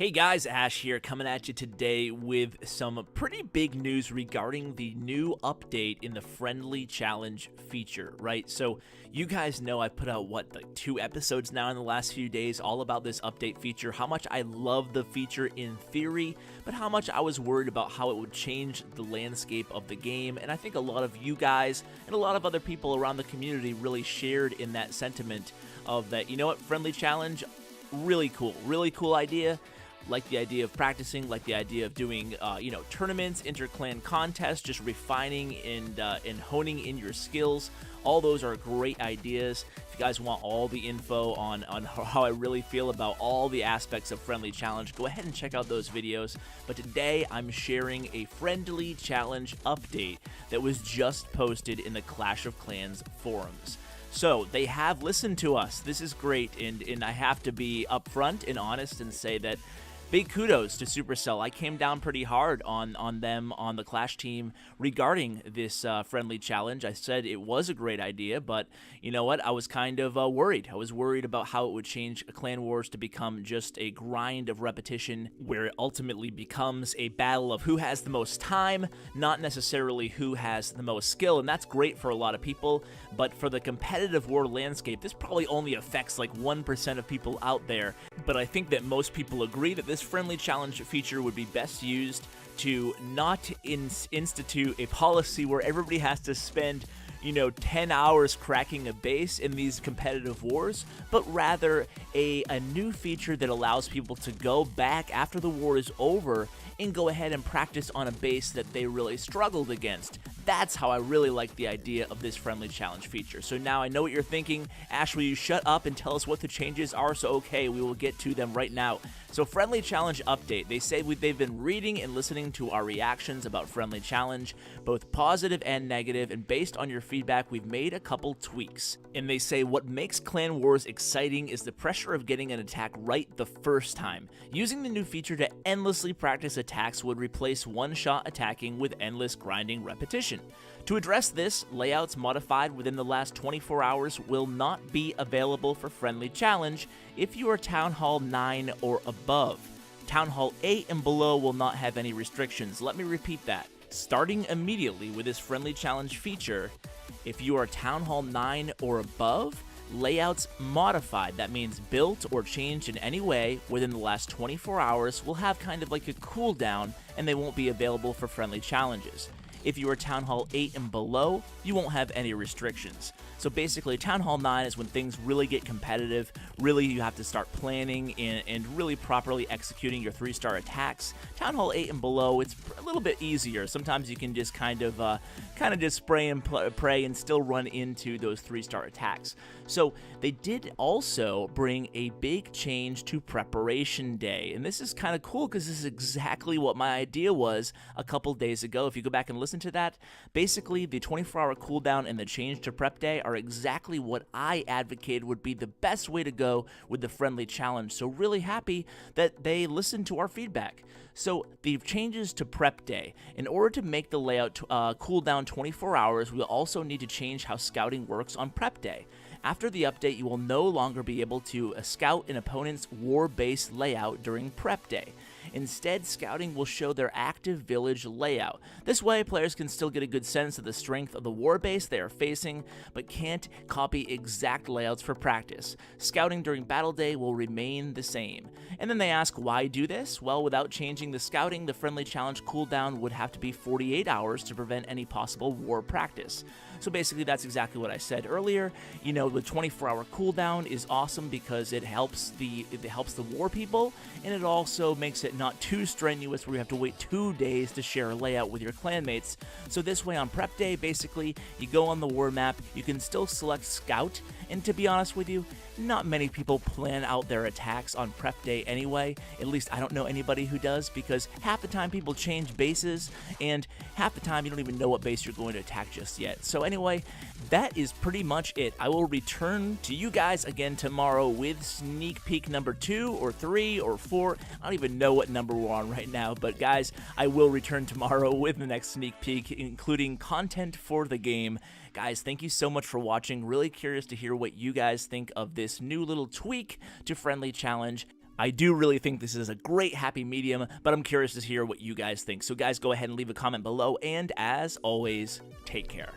Hey guys, Ash here coming at you today with some pretty big news regarding the new update in the Friendly Challenge feature, right? So you guys know I put out, like 2 episodes now in the last few days all about this update feature, how much I love the feature in theory, but how much I was worried about how it would change the landscape of the game, and I think a lot of you guys and a lot of other people around the community really shared in that sentiment of that, you know what, Friendly Challenge, really cool idea. Like the idea of practicing, like the idea of doing, tournaments, inter-clan contests, just refining and honing in your skills. All those are great ideas. If you guys want all the info on how I really feel about all the aspects of Friendly Challenge, go ahead and check out those videos. But today, I'm sharing a Friendly Challenge update that was just posted in the Clash of Clans forums. So, they have listened to us. This is great, and I have to be upfront and honest and say that big kudos to Supercell. I came down pretty hard on them on the Clash team regarding this Friendly Challenge. I said it was a great idea, but you know what? I was kind of worried. I was worried about how it would change Clan Wars to become just a grind of repetition where it ultimately becomes a battle of who has the most time, not necessarily who has the most skill, and that's great for a lot of people, but for the competitive war landscape, this probably only affects like 1% of people out there, but I think that most people agree that this Friendly Challenge feature would be best used to not institute a policy where everybody has to spend 10 hours cracking a base in these competitive wars, but rather a new feature that allows people to go back after the war is over and go ahead and practice on a base that they really struggled against. That's how I really like the idea of this Friendly Challenge feature. So now I know what you're thinking. Ash, will you shut up and tell us what the changes are? So okay, we will get to them right now. So Friendly Challenge update. They say they've been reading and listening to our reactions about Friendly Challenge, both positive and negative, and based on your feedback, we've made a couple tweaks. And they say what makes Clan Wars exciting is the pressure of getting an attack right the first time. Using the new feature to endlessly practice attacks would replace one-shot attacking with endless grinding repetition. To address this, layouts modified within the last 24 hours will not be available for Friendly Challenge if you are Town Hall 9 or above. Town Hall 8 and below will not have any restrictions. Let me repeat that. Starting immediately with this Friendly Challenge feature, if you are Town Hall 9 or above, layouts modified, that means built or changed in any way within the last 24 hours, will have kind of like a cooldown and they won't be available for Friendly Challenges. If you are Town Hall 8 and below, you won't have any restrictions. So basically, Town Hall 9 is when things really get competitive. Really, you have to start planning and really properly executing your 3-star attacks. Town Hall 8 and below, it's a little bit easier. Sometimes you can just kind of just spray and pray and still run into those 3-star attacks. So they did also bring a big change to Preparation Day. And this is kind of cool because this is exactly what my idea was a couple days ago. If you go back and listen to that, basically the 24-hour cooldown and the change to Prep Day are exactly what I advocated would be the best way to go with the Friendly Challenge. So really happy that they listened to our feedback. So the changes to Prep Day. In order to make the layout cool down 24 hours, we'll also need to change how scouting works on Prep Day. After the update, you will no longer be able to scout an opponent's war base layout during Prep Day. Instead, scouting will show their active village layout. This way, players can still get a good sense of the strength of the war base they are facing, but can't copy exact layouts for practice. Scouting during Battle Day will remain the same. And then they ask, why do this? Well, without changing the scouting, the Friendly Challenge cooldown would have to be 48 hours to prevent any possible war practice. So basically, that's exactly what I said earlier. The 24-hour cooldown is awesome because it helps the war people, and it also makes it not too strenuous where you have to wait 2 days to share a layout with your clanmates. So this way on Prep Day, basically, you go on the war map, you can still select Scout, and to be honest with you, not many people plan out their attacks on Prep Day anyway. At least I don't know anybody who does, because half the time people change bases, and half the time you don't even know what base you're going to attack just yet. So anyway, that is pretty much it. I will return to you guys again tomorrow with sneak peek number 2 or 3 or 4. I don't even know what number we're on right now, but guys, I will return tomorrow with the next sneak peek, including content for the game. Guys, thank you so much for watching. Really curious to hear what you guys think of this new little tweak to Friendly Challenge. I do really think this is a great happy medium, but I'm curious to hear what you guys think. So guys, go ahead and leave a comment below, and as always, take care.